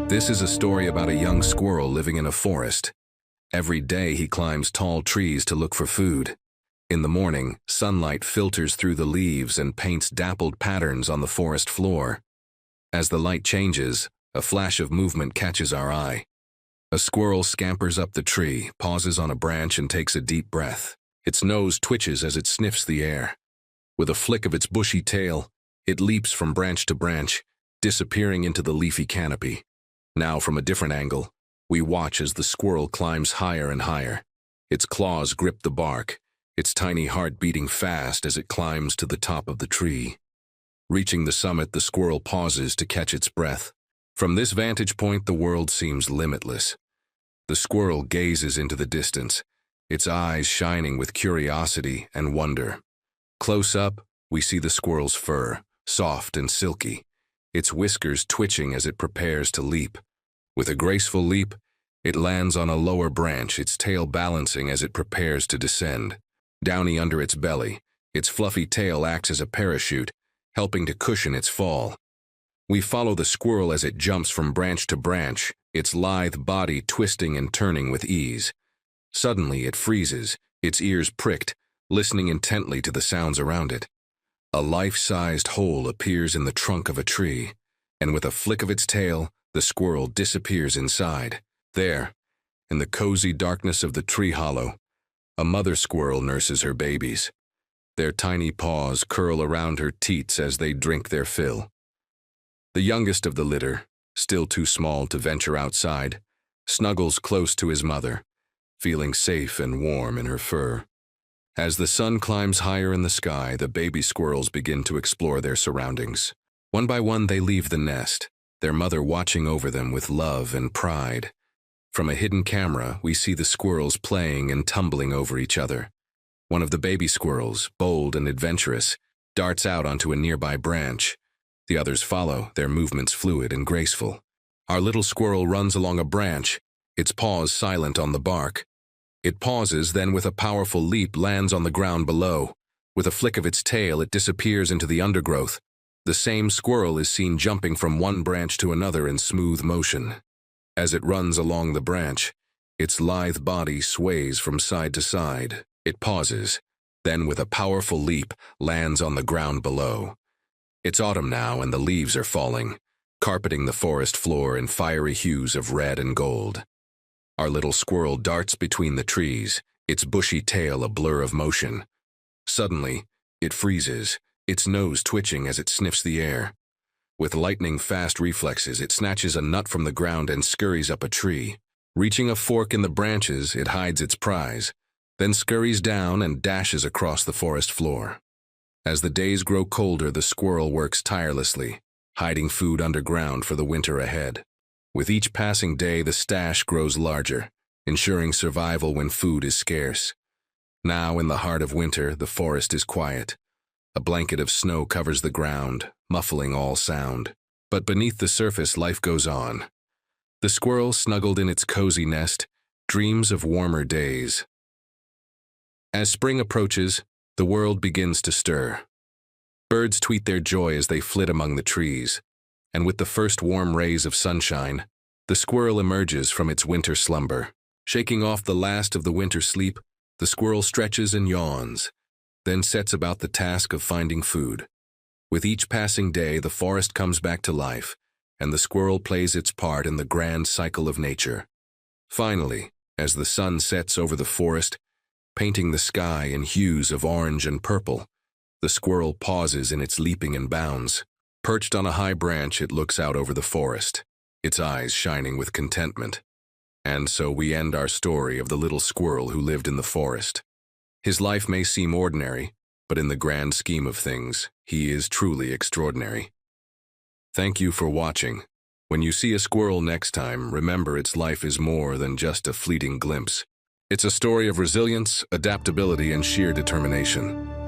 This is a story about a young squirrel living in a forest. Every day he climbs tall trees to look for food. In the morning, sunlight filters through the leaves and paints dappled patterns on the forest floor. As the light changes, a flash of movement catches our eye. A squirrel scampers up the tree, pauses on a branch and takes a deep breath. Its nose twitches as it sniffs the air. With a flick of its bushy tail, it leaps from branch to branch, disappearing into the leafy canopy. Now, from a different angle, we watch as the squirrel climbs higher and higher. Its claws grip the bark, its tiny heart beating fast as it climbs to the top of the tree. Reaching the summit, the squirrel pauses to catch its breath. From this vantage point, the world seems limitless. The squirrel gazes into the distance, its eyes shining with curiosity and wonder. Close up, we see the squirrel's fur, soft and silky, its whiskers twitching as it prepares to leap. With a graceful leap, it lands on a lower branch, its tail balancing as it prepares to descend. Downy under its belly, its fluffy tail acts as a parachute, helping to cushion its fall. We follow the squirrel as it jumps from branch to branch, its lithe body twisting and turning with ease. Suddenly it freezes, its ears pricked, listening intently to the sounds around it. A life-sized hole appears in the trunk of a tree, and with a flick of its tail, the squirrel disappears inside. There, in the cozy darkness of the tree hollow, a mother squirrel nurses her babies. Their tiny paws curl around her teats as they drink their fill. The youngest of the litter, still too small to venture outside, snuggles close to his mother, feeling safe and warm in her fur. As the sun climbs higher in the sky, the baby squirrels begin to explore their surroundings. One by one, they leave the nest, their mother watching over them with love and pride. From a hidden camera, we see the squirrels playing and tumbling over each other. One of the baby squirrels, bold and adventurous, darts out onto a nearby branch. The others follow, their movements fluid and graceful. Our little squirrel runs along a branch, its paws silent on the bark. It pauses, then with a powerful leap lands on the ground below. With a flick of its tail, it disappears into the undergrowth. The same squirrel is seen jumping from one branch to another in smooth motion. As it runs along the branch, its lithe body sways from side to side. It pauses, then with a powerful leap lands on the ground below. It's autumn now and the leaves are falling, carpeting the forest floor in fiery hues of red and gold. Our little squirrel darts between the trees, its bushy tail a blur of motion. Suddenly, it freezes, its nose twitching as it sniffs the air. With lightning-fast reflexes, it snatches a nut from the ground and scurries up a tree. Reaching a fork in the branches, it hides its prize, then scurries down and dashes across the forest floor. As the days grow colder, the squirrel works tirelessly, hiding food underground for the winter ahead. With each passing day, the stash grows larger, ensuring survival when food is scarce. Now, in the heart of winter, the forest is quiet. A blanket of snow covers the ground, muffling all sound. But beneath the surface, life goes on. The squirrel, snuggled in its cozy nest, dreams of warmer days. As spring approaches, the world begins to stir. Birds tweet their joy as they flit among the trees, and with the first warm rays of sunshine, the squirrel emerges from its winter slumber. Shaking off the last of the winter sleep, the squirrel stretches and yawns, then sets about the task of finding food. With each passing day, the forest comes back to life, and the squirrel plays its part in the grand cycle of nature. Finally, as the sun sets over the forest, painting the sky in hues of orange and purple, the squirrel pauses in its leaping and bounds. Perched on a high branch, it looks out over the forest, its eyes shining with contentment. And so we end our story of the little squirrel who lived in the forest. His life may seem ordinary, but in the grand scheme of things, he is truly extraordinary. Thank you for watching. When you see a squirrel next time, remember its life is more than just a fleeting glimpse. It's a story of resilience, adaptability, and sheer determination.